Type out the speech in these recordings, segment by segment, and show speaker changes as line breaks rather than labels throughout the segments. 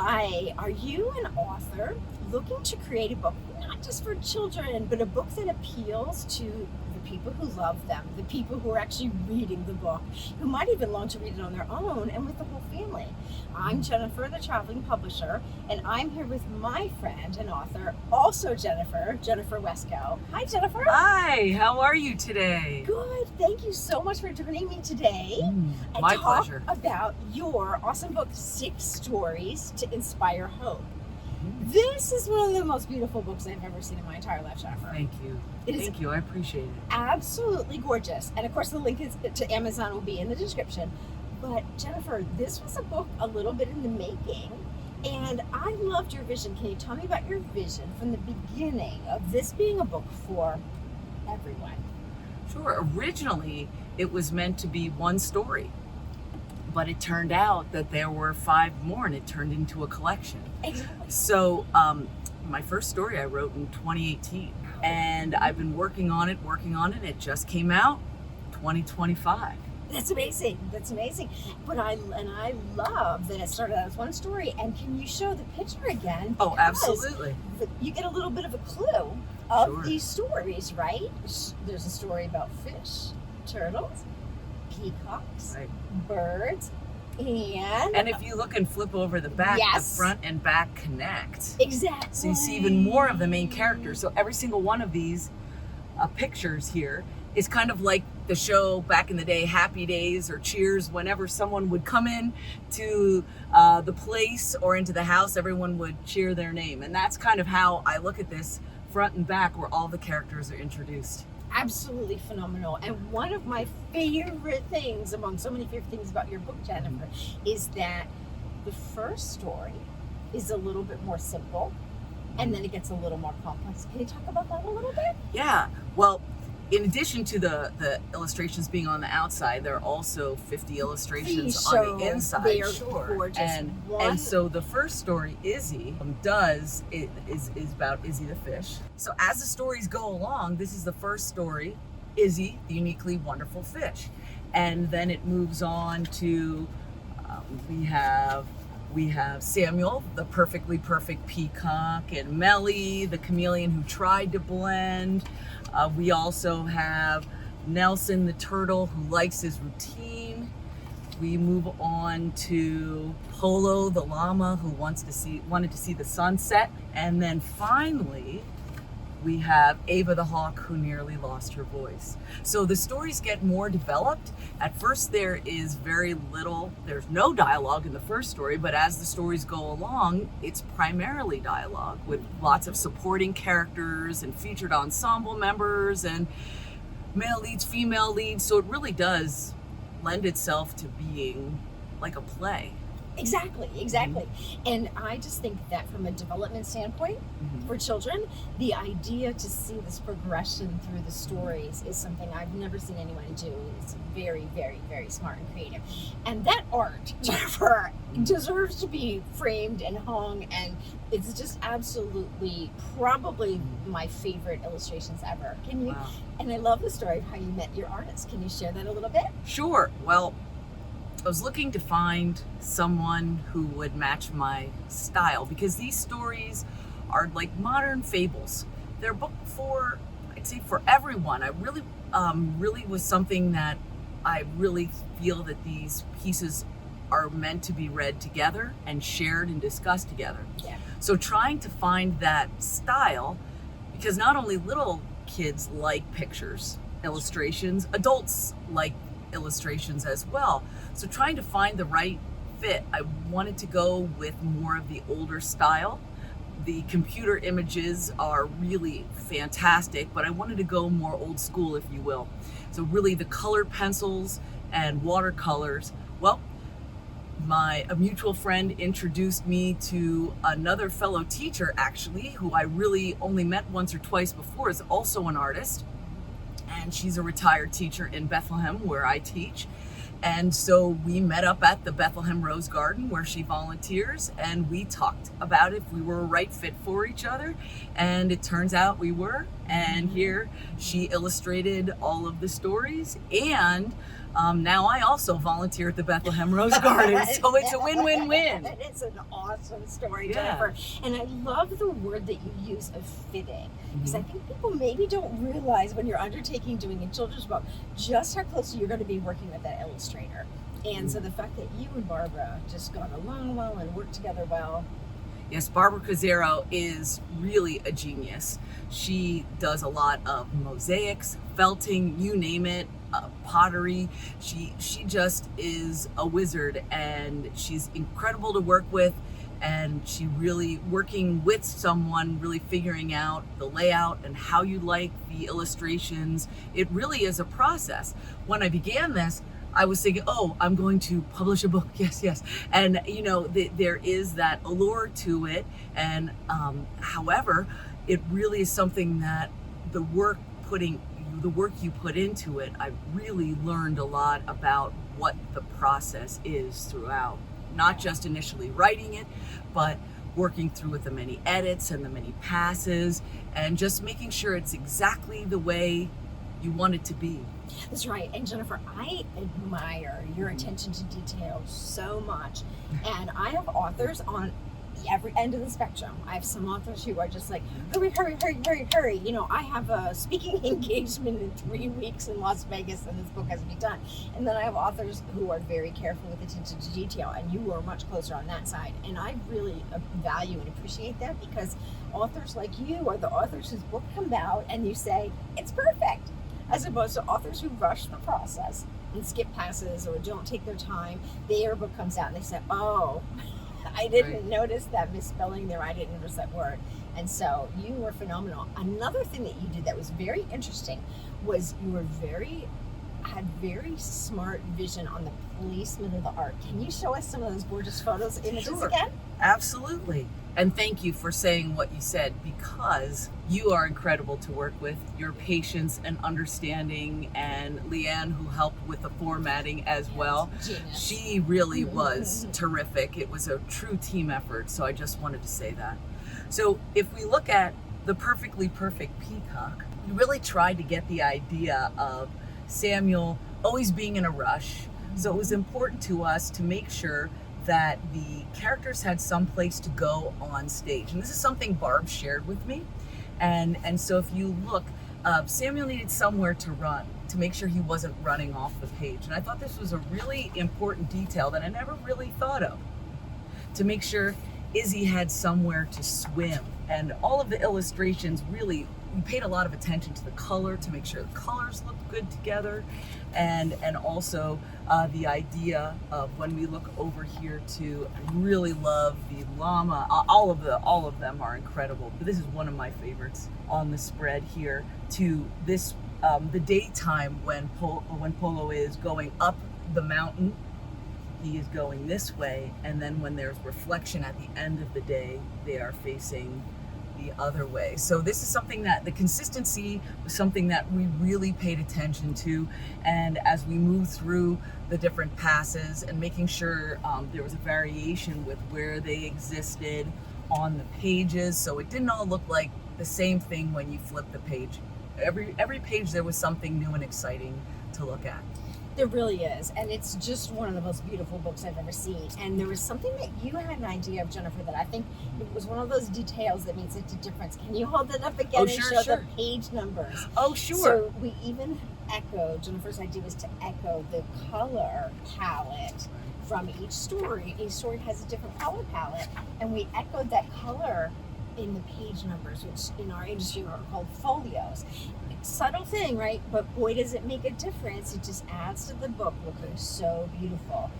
Hi, are you an author looking to create a book not just for children, but a book that appeals to the people who love them, the people who are actually reading the book, who might even long to read it on their own and with the whole family? I'm Jennifer, the traveling publisher, and I'm here with my friend and author, also Jennifer Wescoe. Hi, Jennifer.
Hi, how are you today?
Good. Thank you so much for joining me today and
my
talk
pleasure.
about your awesome book, 6 Stories to Inspire Hope. This is one of the most beautiful books I've ever seen in my entire life, Jennifer.
Thank you. Thank you. I appreciate it.
Absolutely gorgeous. And of course, the link to Amazon will be in the description. But Jennifer, this was a book a little bit in the making, and I loved your vision. Can you tell me about your vision from the beginning of this being a book for everyone?
Sure. Originally, it was meant to be one story, but it turned out that there were 5 more, and it turned into a collection.
Exactly.
So, my first story I wrote in 2018, and I've been working on it. It just came out 2025.
That's amazing. That's amazing. But I love that it started out as one story. And can you show the picture again?
Oh,
Because
absolutely.
you get a little bit of a clue of
Sure.
these stories, right? There's a story about fish, turtles, peacocks,
Right.
birds, and
And if you look and flip over the back,
Yes.
the front and back connect.
exactly.
So you see even more of the main characters. So every single one of these pictures here is kind of like the show back in the day, Happy Days or Cheers. Whenever someone would come in to the place or into the house, everyone would cheer their name. And that's kind of how I look at this front and back, where all the characters are introduced.
Absolutely phenomenal. And one of my favorite things, among so many favorite things about your book, Jennifer, is that the first story is a little bit more simple, and then it gets a little more complex. Can you talk about that a little bit?
Yeah, well, in addition to the illustrations being on the outside, there are also 50 illustrations on the inside.
They are
Sure.
gorgeous.
And so the first story, Izzy, is about Izzy the fish. So as the stories go along, this is the first story, Izzy, the uniquely wonderful fish. And then it moves on to, we have Samuel, the perfectly perfect peacock, and Melly, the chameleon who tried to blend. We also have Nelson, the turtle, who likes his routine. We move on to Polo, the llama, who wanted to see the sunset. And then finally, we have Ava the hawk, who nearly lost her voice. So the stories get more developed. At first, there is very little, there's no dialogue in the first story, but as the stories go along, it's primarily dialogue with lots of supporting characters and featured ensemble members and male leads, female leads. So it really does lend itself to being like a play.
Exactly. And I just think that from a development standpoint for children, the idea to see this progression through the stories is something I've never seen anyone do. It's very, very, very smart and creative. And that art, Jennifer, deserves to be framed and hung, and it's just absolutely probably my favorite illustrations ever. Can you?
Wow.
And I love the story of how you met your artist. Can you share that a little bit?
Sure. Well, I was looking to find someone who would match my style, because these stories are like modern fables. They're a book for, I'd say, for everyone. I really was something that I really feel that these pieces are meant to be read together and shared and discussed together.
Yeah.
So trying to find that style, because not only little kids like pictures, illustrations, adults like illustrations as well. So trying to find the right fit, I wanted to go with more of the older style. The computer images are really fantastic, but I wanted to go more old school, if you will. So really the colored pencils and watercolors. Well, a mutual friend introduced me to another fellow teacher, actually, who I really only met once or twice before, is also an artist. And she's a retired teacher in Bethlehem, where I teach. And so we met up at the Bethlehem Rose Garden, where she volunteers, and we talked about if we were a right fit for each other. And it turns out we were. And here she illustrated all of the stories, and now I also volunteer at the Bethlehem Rose Garden, so it's a win-win-win.
It's an awesome story,
Yeah.
Jennifer. And I love the word that you use of fitting, because I think people maybe don't realize when you're undertaking doing a children's book just how closely you're going to be working with that illustrator. And so the fact that you and Barbara just got along well and worked together well.
Yes, Barbara Cazzero is really a genius. She does a lot of mosaics, felting, you name it, pottery. She just is a wizard, and she's incredible to work with. And she really, working with someone, really figuring out the layout and how you like the illustrations. It really is a process. When I began this, I was thinking, oh, I'm going to publish a book. Yes. And, you know, there is that allure to it. And however, it really is something that the work you put into it, I really learned a lot about what the process is throughout. Not just initially writing it, but working through with the many edits and the many passes, and just making sure it's exactly the way you want it to be.
That's right. And Jennifer, I admire your attention to detail so much. And I have authors on every end of the spectrum. I have some authors who are just like, hurry. You know, I have a speaking engagement in 3 weeks in Las Vegas and this book has to be done. And then I have authors who are very careful with attention to detail, and you are much closer on that side. And I really value and appreciate that, because authors like you are the authors whose book come out and you say, it's perfect, as opposed to authors who rush the process and skip passes or don't take their time. Their book comes out and they say, oh, I didn't notice that misspelling there. I didn't notice that word. And so you were phenomenal. Another thing that you did that was very interesting was you were had very smart vision on the placement of the art. Can you show us some of those gorgeous images again?
Absolutely. And thank you for saying what you said, because you are incredible to work with. Your patience and understanding, and Leanne, who helped with the formatting as well.
Genius.
She really was terrific. It was a true team effort, so I just wanted to say that. So if we look at the perfectly perfect peacock, we really tried to get the idea of Samuel always being in a rush. So it was important to us to make sure that the characters had some place to go on stage. And this is something Barb shared with me. And so if you look, Samuel needed somewhere to run, to make sure he wasn't running off the page. And I thought this was a really important detail that I never really thought of, to make sure Izzy had somewhere to swim. And all of the illustrations, really, we paid a lot of attention to the color, to make sure the colors looked good together. And also the idea of, when we look over here too, I really love the llama. All of them are incredible, but this is one of my favorites on the spread here. To this, the daytime when Polo is going up the mountain, he is going this way, and then when there's reflection at the end of the day, they are facing the other way. So this is something that the consistency was something that we really paid attention to, and as we moved through the different passes and making sure there was a variation with where they existed on the pages, so it didn't all look like the same thing when you flip the page. Every page there was something new and exciting to look at.
There really is, and it's just one of the most beautiful books I've ever seen. And there was something that you had an idea of, Jennifer, that I think it was one of those details that made such a difference. Can you hold it up again and show the page numbers?
Oh, sure.
So we even echoed, Jennifer's idea was to echo the color palette from each story. Each story has a different color palette, and we echoed that color in the page numbers, which in our industry are called folios. Subtle thing, right? But boy, does it make a difference. It just adds to the book looking so beautiful.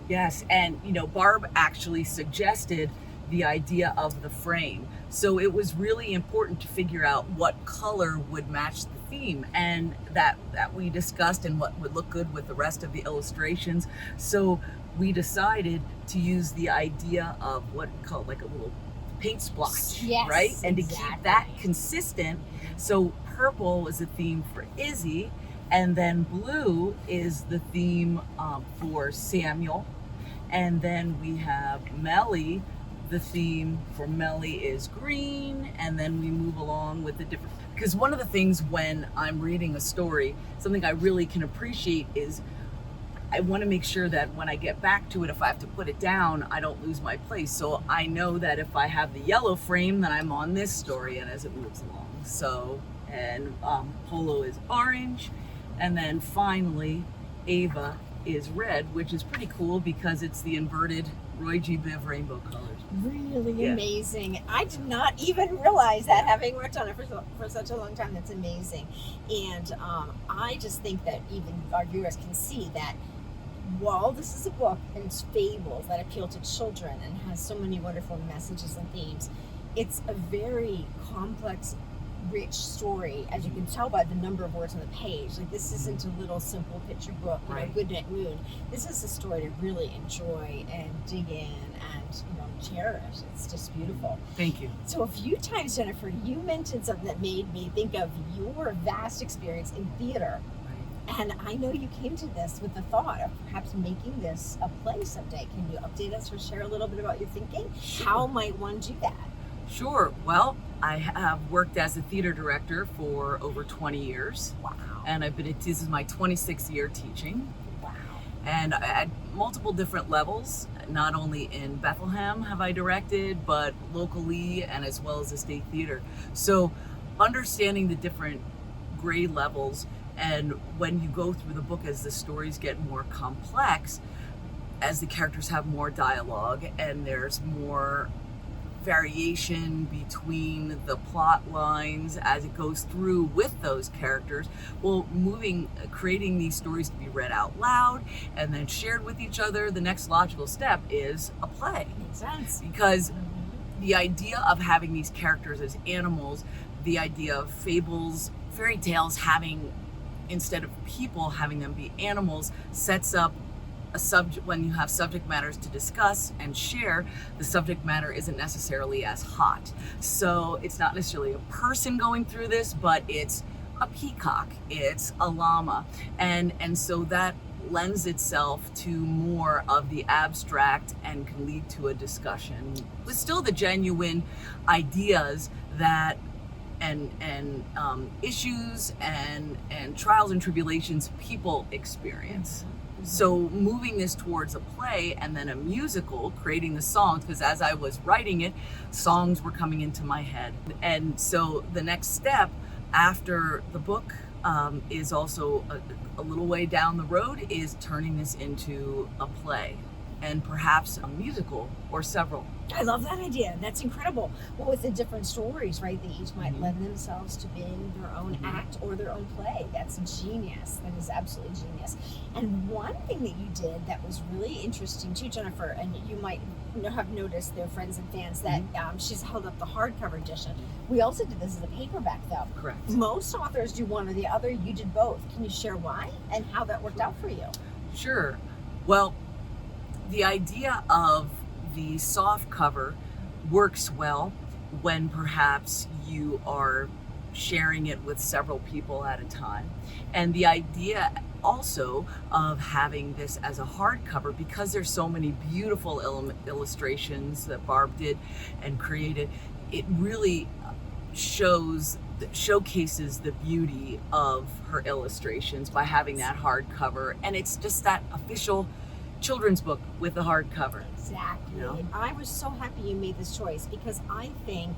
Yes, and Barb actually suggested the idea of the frame. So it was really important to figure out what color would match the theme, and that we discussed, and what would look good with the rest of the illustrations. So we decided to use the idea of what we call like a little paint splotch,
yes,
right? And
exactly.
To keep that consistent. So purple is the theme for Izzy, and then blue is the theme for Samuel, and then we have Melly. The theme for Melly is green, and then we move along with the different, because one of the things when I'm reading a story, something I really can appreciate is I want to make sure that when I get back to it, if I have to put it down, I don't lose my place. So I know that if I have the yellow frame, then I'm on this story and as it moves along. So, and Polo is orange. And then finally, Ava is red, which is pretty cool because it's the inverted Roy G. Biv rainbow colors.
Really amazing. I did not even realize that, having worked on it for such a long time. That's amazing. And I just think that even our viewers can see that while this is a book and it's fables that appeal to children and has so many wonderful messages and themes, it's a very complex, rich story, as you can tell by the number of words on the page. Like, this isn't a little simple picture book,
right.
Good Night Moon. This is a story to really enjoy and dig in and, cherish. It's just beautiful.
Thank you.
So a few times, Jennifer, you mentioned something that made me think of your vast experience in theater. Right. And I know you came to this with the thought of perhaps making this a play someday. Can you update us or share a little bit about your thinking? Sure. How might one do that?
Sure. Well, I have worked as a theater director for over 20 years.
Wow.
And this is my 26th year teaching.
Wow.
And at multiple different levels, not only in Bethlehem have I directed, but locally and as well as the State Theater. So understanding the different grade levels, and when you go through the book as the stories get more complex, as the characters have more dialogue and there's more variation between the plot lines as it goes through with those characters, creating these stories to be read out loud and then shared with each other, the next logical step is a play.
Makes sense.
Because the idea of having these characters as animals, the idea of fables, fairy tales having, instead of people having them be animals, sets up a subject. When you have subject matters to discuss and share, the subject matter isn't necessarily as hot. So it's not necessarily a person going through this, but it's a peacock, it's a llama. And so that lends itself to more of the abstract and can lead to a discussion with still the genuine ideas that and issues and trials and tribulations people experience. So moving this towards a play and then a musical, creating the songs, because as I was writing it, songs were coming into my head. And so the next step after the book is also a little way down the road is turning this into a play and perhaps a musical or several.
I love that idea. That's incredible. Well, with the different stories, right, they each might lend themselves to being their own act or their own play. That's genius. That is absolutely genius. And one thing that you did that was really interesting too, Jennifer, and you might have noticed, their friends and fans, that she's held up the hardcover edition. We also did this as a paperback, though.
Correct.
Most authors do one or the other. You did both. Can you share why and how that worked out for you?
Sure. Well, the idea of the soft cover works well when perhaps you are sharing it with several people at a time. And the idea also of having this as a hardcover, because there's so many beautiful illustrations that Barb did and created, it really showcases the beauty of her illustrations by having that hardcover. And it's just that official children's book with a hardcover.
Exactly.
You know?
I was so happy you made this choice because I think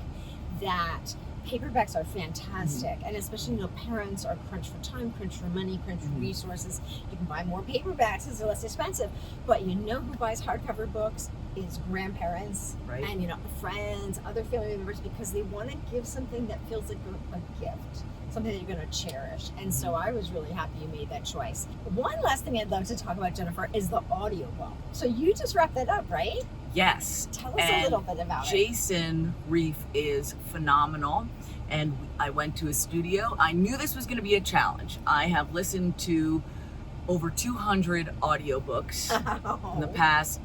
that paperbacks are fantastic, and especially parents are crunched for time, crunched for money, crunched for resources. You can buy more paperbacks because they're less expensive, but who buys hardcover books is grandparents,
right,
and friends, other family members, because they want to give something that feels like a gift, something that you're going to cherish. And so I was really happy you made that choice. One last thing I'd love to talk about, Jennifer, is the audiobook. So you just wrapped that up, right?
Yes.
Tell us a little bit about it.
Jason Reef is phenomenal, and I went to his studio. I knew this was going to be a challenge. I have listened to over 200 audiobooks in the past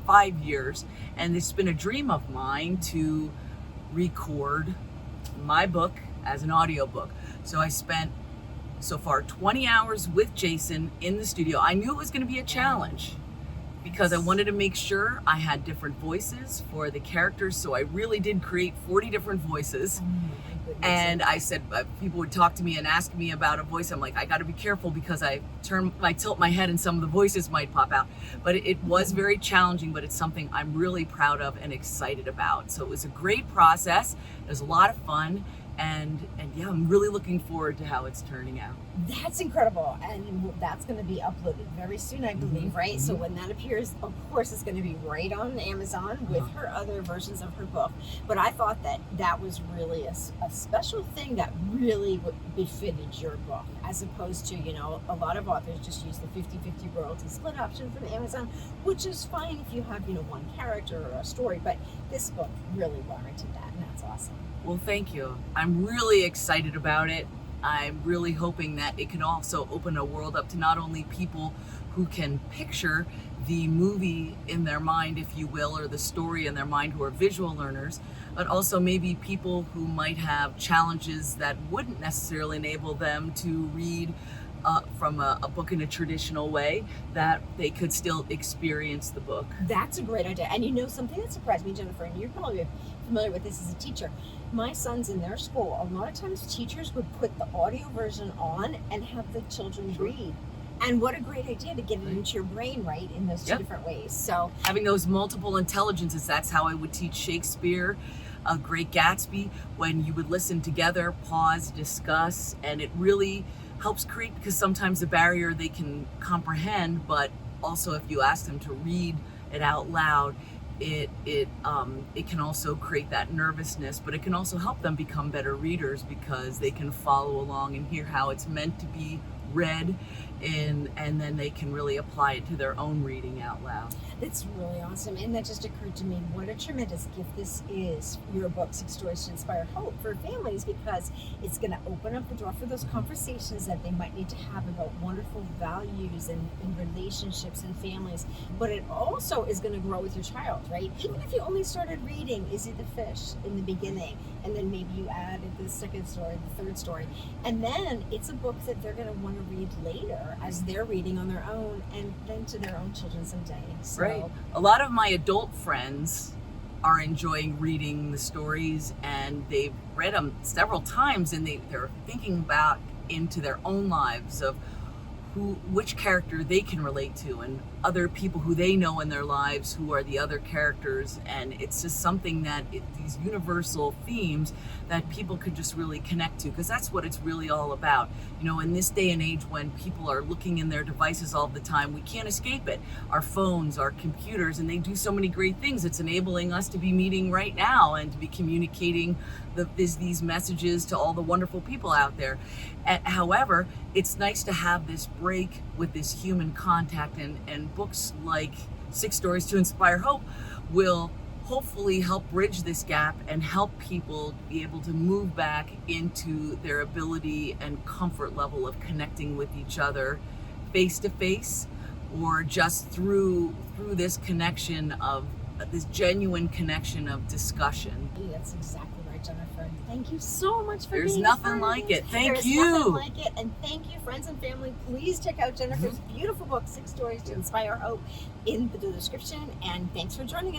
5 years, and it's been a dream of mine to record my book as an audiobook. So I spent so far 20 hours with Jason in the studio. I knew it was going to be a challenge because I wanted to make sure I had different voices for the characters. So I really did create 40 different voices
goodness.
And I said, people would talk to me and ask me about a voice. I'm like, I got to be careful because I tilt my head and some of the voices might pop out. But it was very challenging, but it's something I'm really proud of and excited about. So it was a great process. It was a lot of fun. And yeah, I'm really looking forward to how it's turning out.
That's incredible. And that's going to be uploaded very soon, I believe, right? So when that appears, of course, it's going to be right on Amazon with her other versions of her book. But I thought that was really a special thing that really befitted your book, as opposed to, a lot of authors just use the 50-50 royalty split option from Amazon, which is fine if you have, one character or a story. But this book really warranted that, and that's awesome.
Well, thank you. I'm really excited about it. I'm really hoping that it can also open a world up to not only people who can picture the movie in their mind, if you will, or the story in their mind who are visual learners, but also maybe people who might have challenges that wouldn't necessarily enable them to read from a book in a traditional way, that they could still experience the book.
That's a great idea. And something that surprised me, Jennifer, and you're probably familiar with this as a teacher. My sons in their school, a lot of times teachers would put the audio version on and have the children read. And what a great idea to get it into your brain, right, in those two different ways. So
having those multiple intelligences, that's how I would teach Shakespeare, A Great Gatsby, when you would listen together, pause, discuss, and it really helps create, because sometimes the barrier they can comprehend, but also if you ask them to read it out loud, it can also create that nervousness, but it can also help them become better readers because they can follow along and hear how it's meant to be read, and then they can really apply it to their own reading out loud.
That's really awesome. And that just occurred to me, what a tremendous gift this is, your book, 6 Stories to Inspire Hope, for families, because it's going to open up the door for those conversations that they might need to have about wonderful values and relationships and families. But it also is going to grow with your child, right? Even if you only started reading Izzy the Fish in the beginning, and then maybe you added the second story, the third story, and then it's a book that they're going to want to read later as they're reading on their own, and then to their own children someday. So,
right. A lot of my adult friends are enjoying reading the stories, and they've read them several times, and they're thinking about into their own lives of which character they can relate to, and other people who they know in their lives who are the other characters. And it's just something that these universal themes that people could just really connect to, because that's what it's really all about. In this day and age when people are looking in their devices all the time, we can't escape it. Our phones, our computers, and they do so many great things. It's enabling us to be meeting right now and to be communicating these messages to all the wonderful people out there. However, it's nice to have this break with this human contact, and books like 6 Stories to Inspire Hope will hopefully help bridge this gap and help people be able to move back into their ability and comfort level of connecting with each other face to face, or just through this connection of this genuine connection of discussion.
That's exactly right, Jennifer. Thank you so much for
There's
being
nothing like it. Thank
There's
you.
Nothing like it. And thank you, friends and family. Please check out Jennifer's beautiful book, 6 Stories to Inspire Hope, in the description. And thanks for joining us.